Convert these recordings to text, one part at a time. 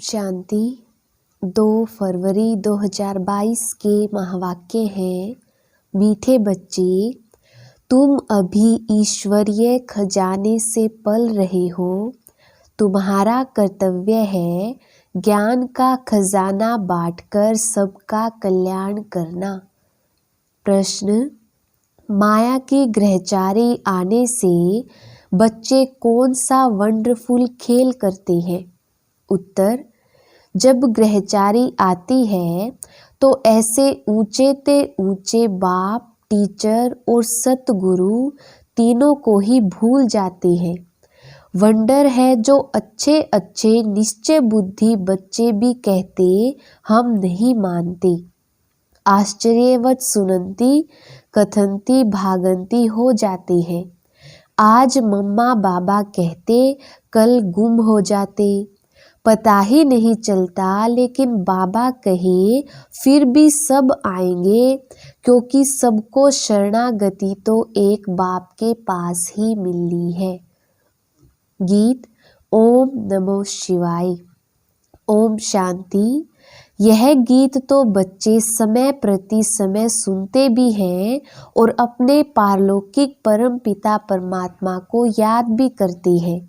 शांति 2 फरवरी 2022 के महावाक्य हैं, मीठे बच्चे, तुम अभी ईश्वरीय खजाने से पल रहे हो। तुम्हारा कर्तव्य है ज्ञान का खजाना बांटकर सबका कल्याण करना। प्रश्न, माया की ग्रहचारी आने से बच्चे कौन सा वंडरफुल खेल करते हैं? उत्तर, जब ग्रहचारी आती है तो ऐसे ऊंचे ते ऊंचे बाप, टीचर और सतगुरु तीनों को ही भूल जाते हैं। वंडर है जो अच्छे अच्छे निश्चय बुद्धि बच्चे भी कहते हम नहीं मानते। आश्चर्यवत सुनंती कथनती भागंती हो जाते हैं। आज मम्मा बाबा कहते कल गुम हो जाते। पता ही नहीं चलता, लेकिन बाबा कहे फिर भी सब आएंगे, क्योंकि सबको शरणागति तो एक बाप के पास ही मिलनी है। गीत ओम नमो शिवाय। ओम शांति। यह गीत तो बच्चे समय प्रति समय सुनते भी हैं और अपने पारलौकिक परम पिता परमात्मा को याद भी करते हैं।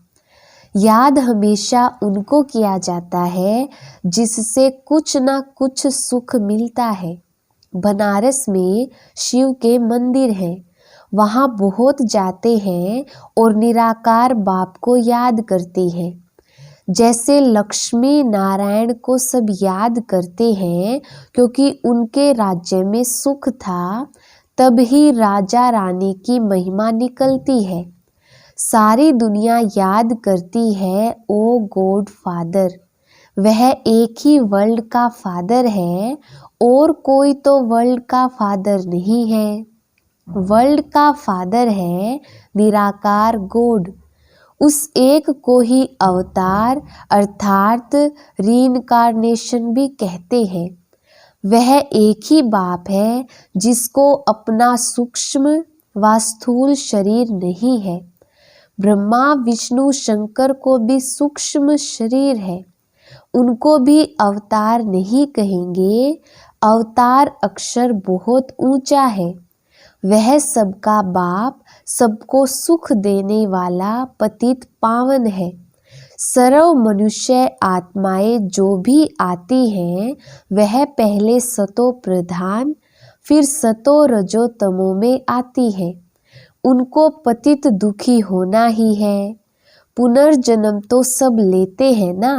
याद हमेशा उनको किया जाता है जिससे कुछ ना कुछ सुख मिलता है। बनारस में शिव के मंदिर हैं, वहाँ बहुत जाते हैं और निराकार बाप को याद करते हैं। जैसे लक्ष्मी नारायण को सब याद करते हैं क्योंकि उनके राज्य में सुख था, तब ही राजा रानी की महिमा निकलती है। सारी दुनिया याद करती है ओ गॉड फादर। वह एक ही वर्ल्ड का फादर है और कोई तो वर्ल्ड का फादर नहीं है। वर्ल्ड का फादर है निराकार गॉड। उस एक को ही अवतार अर्थात रीइंकार्नेशन भी कहते हैं। वह एक ही बाप है जिसको अपना सूक्ष्म व स्थूल शरीर नहीं है। ब्रह्मा विष्णु शंकर को भी सूक्ष्म शरीर है, उनको भी अवतार नहीं कहेंगे। अवतार अक्षर बहुत ऊंचा है। वह सबका बाप, सबको सुख देने वाला पतित पावन है। सर्व मनुष्य आत्माएं जो भी आती हैं वह पहले सतो प्रधान फिर सतो रजो तमो में आती है। उनको पतित दुखी होना ही है। पुनर्जन्म तो सब लेते हैं ना।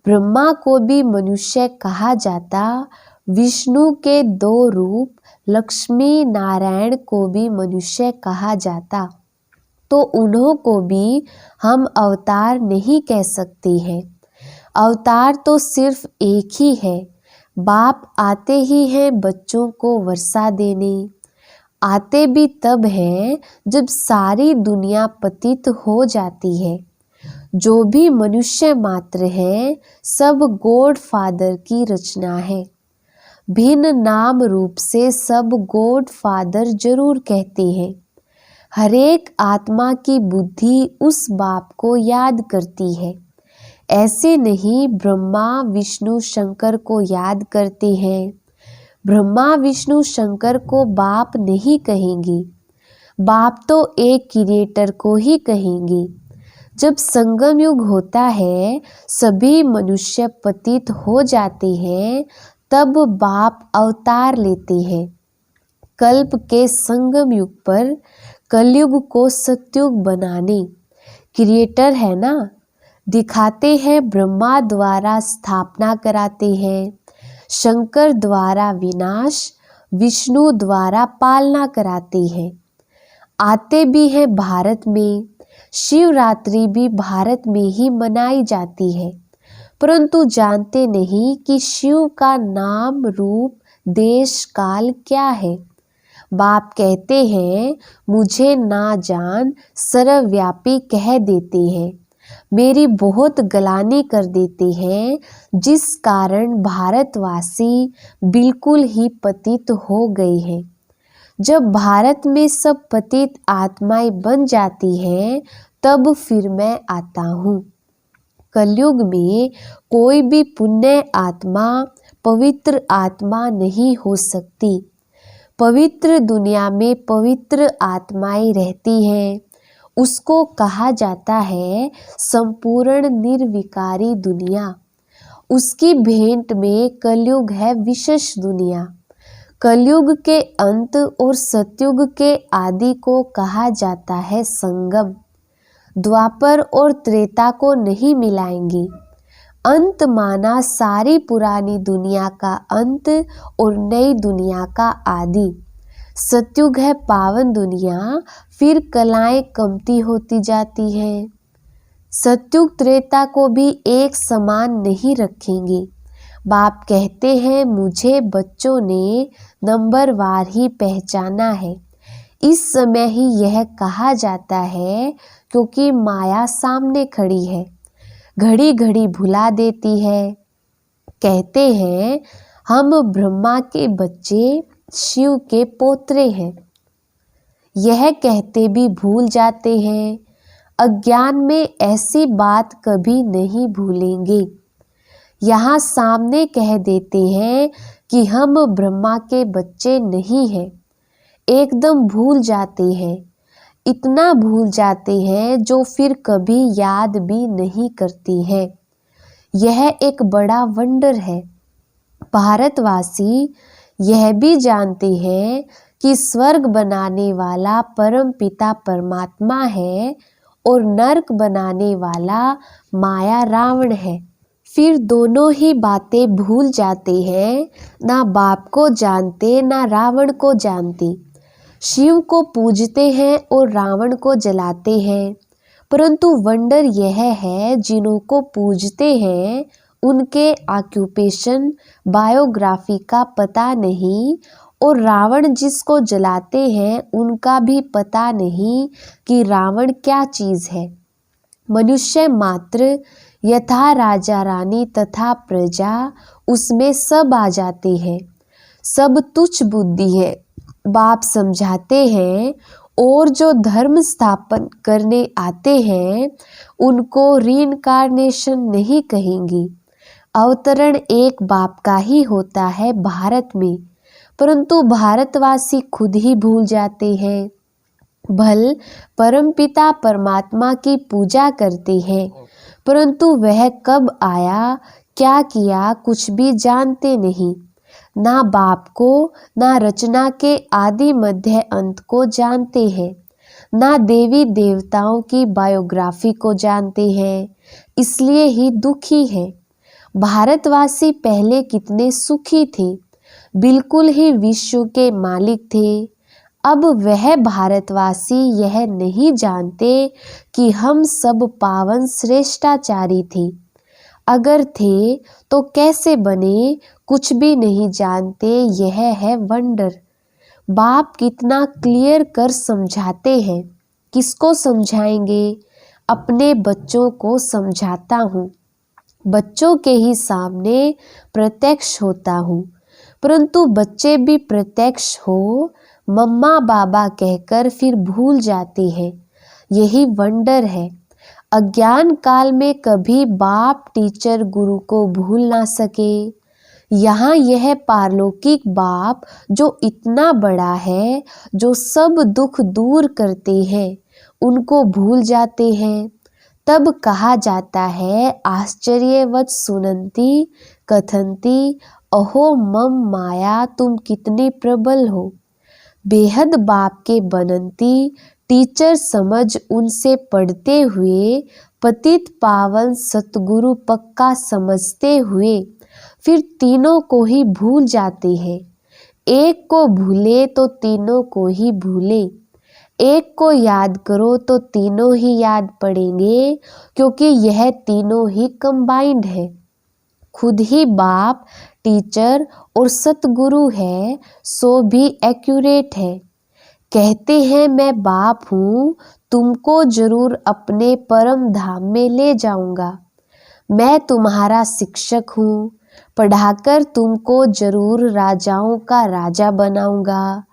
ब्रह्मा को भी मनुष्य कहा जाता, विष्णु के 2 रूप लक्ष्मी नारायण को भी मनुष्य कहा जाता, तो उन्हों को भी हम अवतार नहीं कह सकते हैं। अवतार तो सिर्फ एक ही है। बाप आते ही हैं बच्चों को वर्षा देने। आते भी तब हैं जब सारी दुनिया पतित हो जाती है। जो भी मनुष्य मात्र है सब गॉड फादर की रचना है। भिन्न नाम रूप से सब गॉड फादर जरूर कहते हैं। हरेक आत्मा की बुद्धि उस बाप को याद करती है। ऐसे नहीं ब्रह्मा विष्णु शंकर को याद करते हैं। ब्रह्मा विष्णु शंकर को बाप नहीं कहेंगे। बाप तो एक क्रिएटर को ही कहेंगे। जब संगम युग होता है, सभी मनुष्य पतित हो जाते हैं, तब बाप अवतार लेते हैं। कल्प के संगम युग पर कलयुग को सत्युग बनाने क्रिएटर है ना। दिखाते हैं ब्रह्मा द्वारा स्थापना कराते हैं, शंकर द्वारा विनाश, विष्णु द्वारा पालना कराते हैं। आते भी हैं भारत में। शिवरात्रि भी भारत में ही मनाई जाती है, परंतु जानते नहीं कि शिव का नाम रूप देश काल क्या है। बाप कहते हैं मुझे ना जान सर्वव्यापी कह देते हैं। मेरी बहुत गलानी कर देते हैं, जिस कारण भारतवासी बिल्कुल ही पतित हो गए हैं। जब भारत में सब पतित आत्माएं बन जाती हैं, तब फिर मैं आता हूँ। कलयुग में कोई भी पुण्य आत्मा पवित्र आत्मा नहीं हो सकती। पवित्र दुनिया में पवित्र आत्माएं रहती हैं। उसको कहा जाता है संपूर्ण निर्विकारी दुनिया। उसकी भेंट में कलयुग है विशेष दुनिया। कलयुग के अंत और सतयुग के आदि को कहा जाता है संगम। द्वापर और त्रेता को नहीं मिलाएंगे। अंत माना सारी पुरानी दुनिया का अंत और नई दुनिया का आदि। सतयुग है पावन दुनिया, फिर कलाएं कमती होती जाती हैं। सतयुग त्रेता को भी एक समान नहीं रखेंगे। बाप कहते हैं मुझे बच्चों ने नंबरवार ही पहचाना है। इस समय ही यह कहा जाता है क्योंकि माया सामने खड़ी है, घड़ी घड़ी भुला देती है। कहते हैं हम ब्रह्मा के बच्चे, शिव के पोतरे हैं। यह कहते भी भूल जाते हैं। अज्ञान में ऐसी बात कभी नहीं भूलेंगे। यहाँ सामने कह देते हैं कि हम ब्रह्मा के बच्चे नहीं हैं। एकदम भूल जाते हैं। इतना भूल जाते हैं जो फिर कभी याद भी नहीं करती हैं। यह एक बड़ा वंडर है। भारतवासी यह भी जानते हैं कि स्वर्ग बनाने वाला परम पिता परमात्मा है और नरक बनाने वाला माया रावण है। फिर दोनों ही बातें भूल जाते हैं। ना बाप को जानते ना रावण को जानते। शिव को पूजते हैं और रावण को जलाते हैं। परंतु वंडर यह है जिन्हों को पूजते हैं उनके ऑक्यूपेशन बायोग्राफी का पता नहीं और रावण जिसको जलाते हैं उनका भी पता नहीं कि रावण क्या चीज़ है। मनुष्य मात्र यथा राजा रानी तथा प्रजा उसमें सब आ जाते हैं। सब तुच्छ बुद्धि है। बाप समझाते हैं और जो धर्म स्थापन करने आते हैं उनको रीइंकार्नेशन नहीं कहेंगे। अवतरण एक बाप का ही होता है भारत में, परंतु भारतवासी खुद ही भूल जाते हैं। भल परमपिता परमात्मा की पूजा करते हैं, परंतु वह कब आया क्या किया कुछ भी जानते नहीं। ना बाप को ना रचना के आदि मध्य अंत को जानते हैं। ना देवी देवताओं की बायोग्राफी को जानते हैं। इसलिए ही दुखी है। भारतवासी पहले कितने सुखी थे, बिल्कुल ही विश्व के मालिक थे। अब वह भारतवासी यह नहीं जानते कि हम सब पावन श्रेष्ठाचारी थे। अगर थे तो कैसे बने कुछ भी नहीं जानते। यह है वंडर। बाप कितना क्लियर कर समझाते हैं। किसको समझाएंगे? अपने बच्चों को समझाता हूँ। बच्चों के ही सामने प्रत्यक्ष होता हूँ, परंतु बच्चे भी प्रत्यक्ष हो मम्मा बाबा कहकर फिर भूल जाते हैं। यही वंडर है। अज्ञान काल में कभी बाप टीचर गुरु को भूल ना सके। यहाँ यह पारलौकिक बाप जो इतना बड़ा है, जो सब दुख दूर करते हैं, उनको भूल जाते हैं। तब कहा जाता है आश्चर्यवत सुनंती कथंती अहो मम माया तुम कितनी प्रबल हो। बेहद बाप के बनंती टीचर समझ उनसे पढ़ते हुए पतित पावन सतगुरु पक्का समझते हुए फिर तीनों को ही भूल जाते हैं। एक को भूले तो तीनों को ही भूले। एक को याद करो तो तीनों ही याद पड़ेंगे, क्योंकि यह तीनों ही कंबाइंड है। खुद ही बाप टीचर और सतगुरु है, सो भी एक्यूरेट है। कहते हैं मैं बाप हूँ, तुमको जरूर अपने परम धाम में ले जाऊंगा। मैं तुम्हारा शिक्षक हूँ, पढ़ाकर तुमको जरूर राजाओं का राजा बनाऊंगा।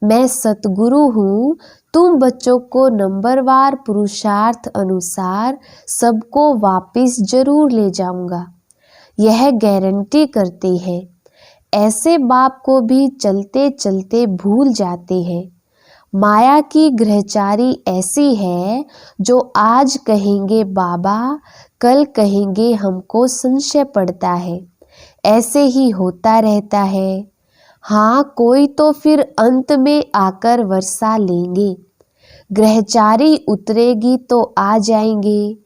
मैं सतगुरु हूँ, तुम बच्चों को नंबरवार पुरुषार्थ अनुसार सबको वापस जरूर ले जाऊंगा, यह गारंटी करते हैं। ऐसे बाप को भी चलते चलते भूल जाते हैं। माया की ग्रहचारी ऐसी है जो आज कहेंगे बाबा, कल कहेंगे हमको संशय पड़ता है। ऐसे ही होता रहता है। हाँ, कोई तो फिर अंत में आकर वर्षा लेंगे, ग्रहचारी उतरेगी तो आ जाएंगे।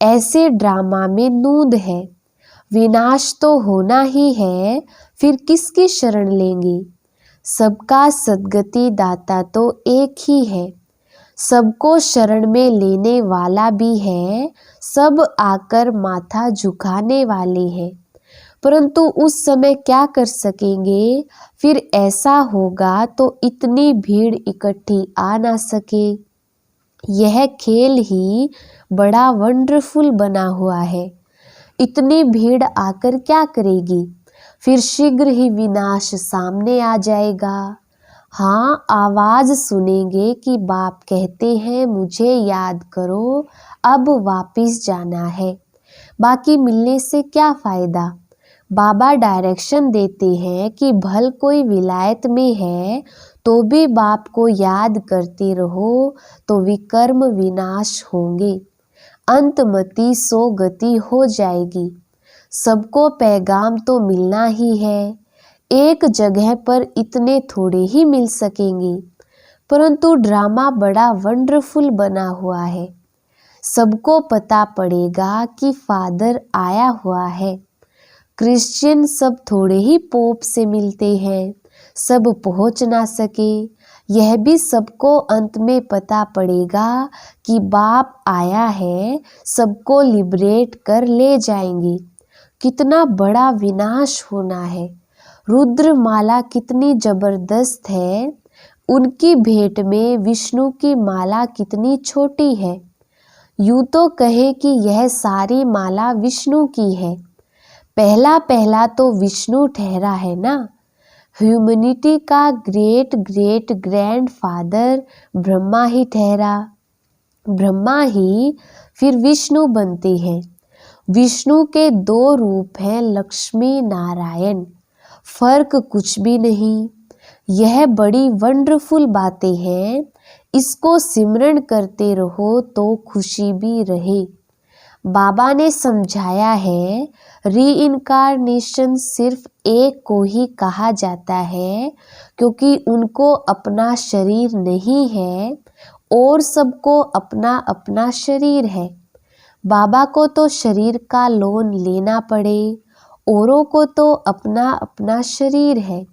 ऐसे ड्रामा में नूंद है, विनाश तो होना ही है, फिर किसकी शरण लेंगे। सबका सद्गति दाता तो एक ही है, सबको शरण में लेने वाला भी है, सब आकर माथा झुकाने वाले हैं। परंतु उस समय क्या कर सकेंगे। फिर ऐसा होगा तो इतनी भीड़ इकट्ठी आ ना सके। यह खेल ही बड़ा वंडरफुल बना हुआ है। इतनी भीड़ आकर क्या करेगी। फिर शीघ्र ही विनाश सामने आ जाएगा। हाँ, आवाज़ सुनेंगे कि बाप कहते हैं मुझे याद करो, अब वापिस जाना है, बाकी मिलने से क्या फ़ायदा। बाबा डायरेक्शन देते हैं कि भल कोई विलायत में है तो भी बाप को याद करते रहो तो विकर्म विनाश होंगे, अंतमति सो गति हो जाएगी। सबको पैगाम तो मिलना ही है, एक जगह पर इतने थोड़े ही मिल सकेंगे। परंतु ड्रामा बड़ा वंडरफुल बना हुआ है। सबको पता पड़ेगा कि फादर आया हुआ है। क्रिश्चियन सब थोड़े ही पोप से मिलते हैं, सब पहुंच ना सके। यह भी सबको अंत में पता पड़ेगा कि बाप आया है, सबको लिबरेट कर ले जाएंगे। कितना बड़ा विनाश होना है। रुद्रमाला कितनी जबरदस्त है, उनकी भेंट में विष्णु की माला कितनी छोटी है। यूँ तो कहे कि यह सारी माला विष्णु की है। पहला पहला तो विष्णु ठहरा है ना। ह्यूमैनिटी का great great grand father Brahma ही ठहरा। ब्रह्मा ही फिर विष्णु बनते हैं। विष्णु के दो रूप हैं, लक्ष्मी नारायण, फर्क कुछ भी नहीं। यह बड़ी वंडरफुल बातें हैं, इसको सिमरन करते रहो तो खुशी भी रहे। बाबा ने समझाया है रीइंकार्नेशन सिर्फ एक को ही कहा जाता है, क्योंकि उनको अपना शरीर नहीं है और सबको अपना अपना शरीर है। बाबा को तो शरीर का लोन लेना पड़े, औरों को तो अपना अपना शरीर है।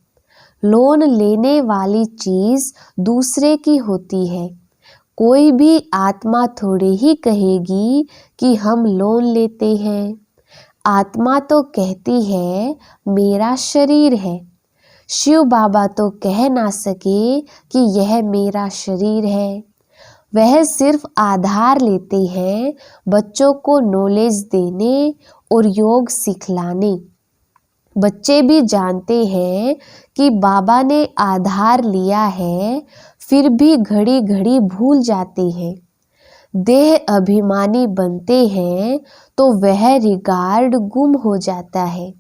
लोन लेने वाली चीज़ दूसरे की होती है। कोई भी आत्मा थोड़े ही कहेगी कि हम लोन लेते हैं। आत्मा तो कहती है मेरा शरीर है। शिव बाबा तो कह ना सके कि यह मेरा शरीर है। वह सिर्फ आधार लेते हैं बच्चों को नॉलेज देने और योग सिखलाने। बच्चे भी जानते हैं कि बाबा ने आधार लिया है, फिर भी घड़ी घड़ी भूल जाते हैं। देह अभिमानी बनते हैं तो वह रिगार्ड गुम हो जाता है।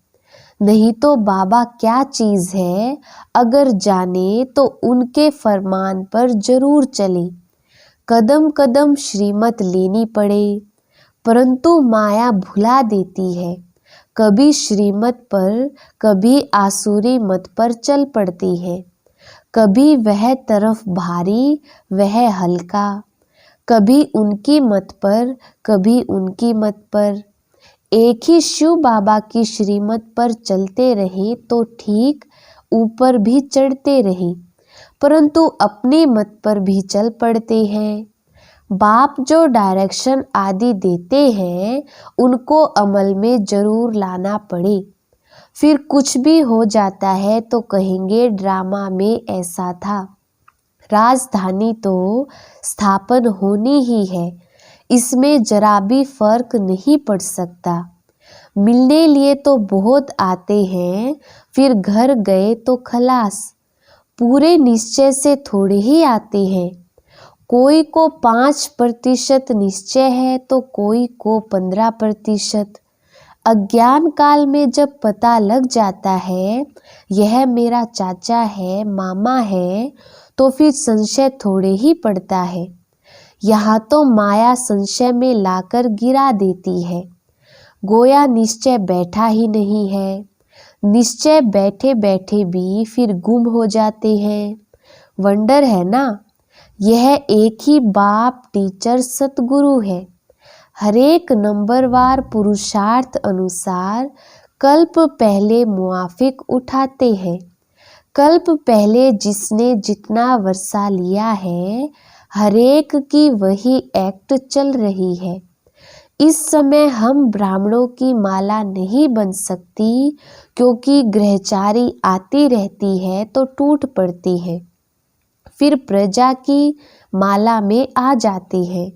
नहीं तो बाबा क्या चीज़ है, अगर जाने तो उनके फरमान पर जरूर चले। कदम कदम श्रीमत लेनी पड़े, परंतु माया भुला देती है। कभी श्रीमत पर कभी आसुरी मत पर चल पड़ती है। कभी वह तरफ भारी वह हल्का, कभी उनकी मत पर कभी उनकी मत पर। एक ही शिव बाबा की श्रीमत पर चलते रहे तो ठीक, ऊपर भी चढ़ते रहे, परंतु अपनी मत पर भी चल पड़ते हैं। बाप जो डायरेक्शन आदि देते हैं उनको अमल में जरूर लाना पड़े। फिर कुछ भी हो जाता है तो कहेंगे ड्रामा में ऐसा था। राजधानी तो स्थापन होनी ही है, इसमें जरा भी फर्क नहीं पड़ सकता। मिलने लिए तो बहुत आते हैं, फिर घर गए तो खलास। पूरे निश्चय से थोड़े ही आते हैं। कोई को 5% निश्चय है तो कोई को 15%। अज्ञान काल में जब पता लग जाता है यह मेरा चाचा है, मामा है, तो फिर संशय थोड़े ही पड़ता है। यहाँ तो माया संशय में लाकर गिरा देती है। गोया निश्चय बैठा ही नहीं है। निश्चय बैठे बैठे भी फिर गुम हो जाते हैं। वंडर है ना। यह एक ही बाप टीचर सतगुरु है। हरेक नंबरवार पुरुषार्थ अनुसार कल्प पहले मुआफिक उठाते हैं। कल्प पहले जिसने जितना वर्षा लिया है हरेक की वही एक्ट चल रही है। इस समय हम ब्राह्मणों की माला नहीं बन सकती क्योंकि ग्रहचारी आती रहती है तो टूट पड़ती है, फिर प्रजा की माला में आ जाती है।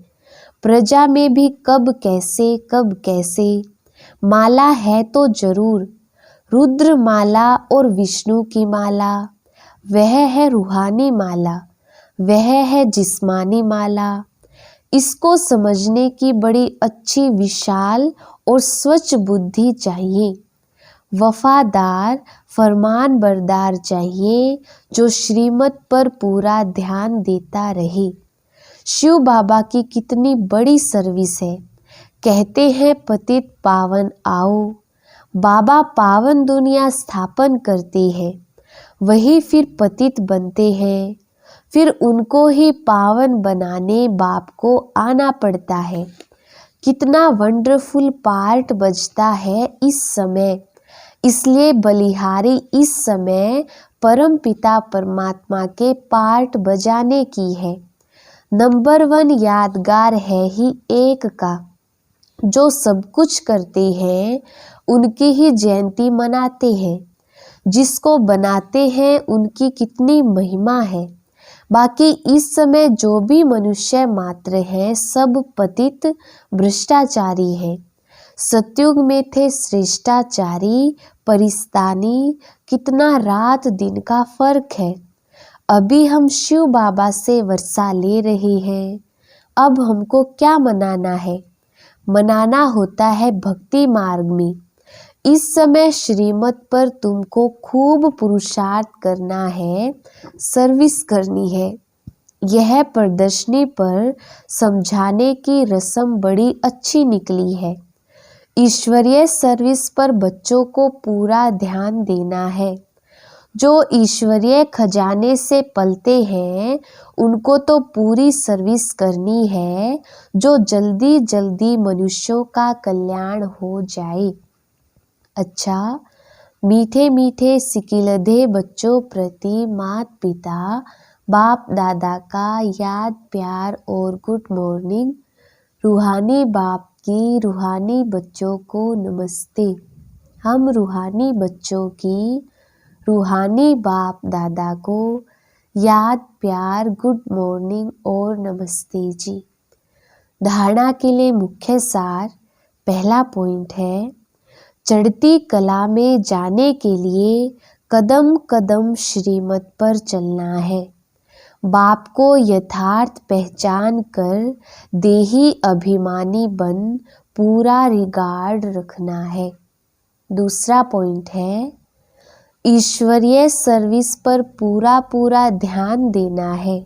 प्रजा में भी कब कैसे माला है तो जरूर। रुद्र माला और विष्णु की माला, वह है रूहानी माला, वह है जिस्मानी माला। इसको समझने की बड़ी अच्छी विशाल और स्वच्छ बुद्धि चाहिए। वफादार फरमान बरदार चाहिए जो श्रीमत पर पूरा ध्यान देता रहे। शिव बाबा की कितनी बड़ी सर्विस है। कहते हैं पतित पावन आओ। बाबा पावन दुनिया स्थापन करते हैं, वही फिर पतित बनते हैं, फिर उनको ही पावन बनाने बाप को आना पड़ता है। कितना वंडरफुल पार्ट बजता है इस समय। इसलिए बलिहारी इस समय परम पिता परमात्मा के पार्ट बजाने की है। नंबर 1 यादगार है ही एक का। जो सब कुछ करते हैं उनकी ही जयंती मनाते हैं। जिसको बनाते हैं उनकी कितनी महिमा है। बाकी इस समय जो भी मनुष्य मात्र हैं सब पतित भ्रष्टाचारी हैं। सतयुग में थे श्रेष्ठाचारी परिस्तानी। कितना रात दिन का फर्क है। अभी हम शिव बाबा से वर्षा ले रहे हैं। अब हमको क्या मनाना है? मनाना होता है भक्ति मार्ग में। इस समय श्रीमत पर तुमको खूब पुरुषार्थ करना है, सर्विस करनी है। यह प्रदर्शनी पर समझाने की रस्म बड़ी अच्छी निकली है। ईश्वरीय सर्विस पर बच्चों को पूरा ध्यान देना है। जो ईश्वरीय खजाने से पलते हैं उनको तो पूरी सर्विस करनी है, जो जल्दी जल्दी मनुष्यों का कल्याण हो जाए। अच्छा, मीठे मीठे सिकिलधे बच्चों प्रति माता पिता बाप दादा का याद प्यार और गुड मॉर्निंग। रूहानी बाप की रूहानी बच्चों को नमस्ते। हम रूहानी बच्चों की रूहानी बाप दादा को याद प्यार गुड मॉर्निंग और नमस्ते जी। धारणा के लिए मुख्य सार। पहला पॉइंट है, चढ़ती कला में जाने के लिए कदम कदम श्रीमत पर चलना है। बाप को यथार्थ पहचान कर देही अभिमानी बन पूरा रिगार्ड रखना है। दूसरा पॉइंट है, ईश्वरीय सर्विस पर पूरा पूरा ध्यान देना है।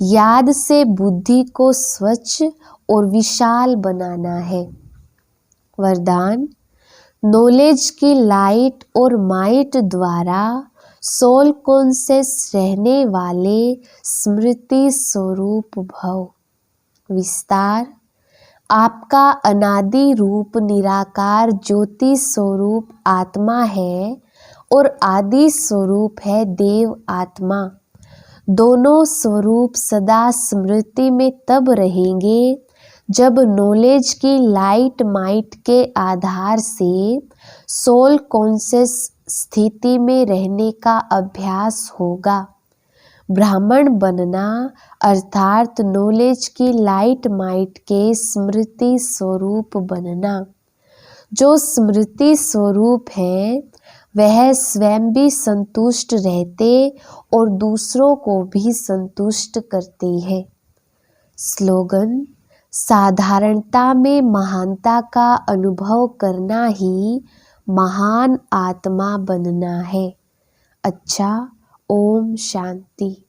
याद से बुद्धि को स्वच्छ और विशाल बनाना है। वरदान, नॉलेज की लाइट और माइट द्वारा सोल कॉन्शियस रहने वाले स्मृति स्वरूप भव। विस्तार, आपका अनादि रूप निराकार ज्योति स्वरूप आत्मा है और आदि स्वरूप है देव आत्मा। दोनों स्वरूप सदा स्मृति में तब रहेंगे जब नॉलेज की लाइट माइट के आधार से सोल कॉन्शियस स्थिति में रहने का अभ्यास होगा। ब्राह्मण बनना अर्थात नॉलेज की लाइट माइट के स्मृति स्वरूप बनना। जो स्मृति स्वरूप है वह स्वयं भी संतुष्ट रहते और दूसरों को भी संतुष्ट करते हैं। स्लोगन: साधारणता में महानता का अनुभव करना ही महान आत्मा बनना है। अच्छा, ओम शांति।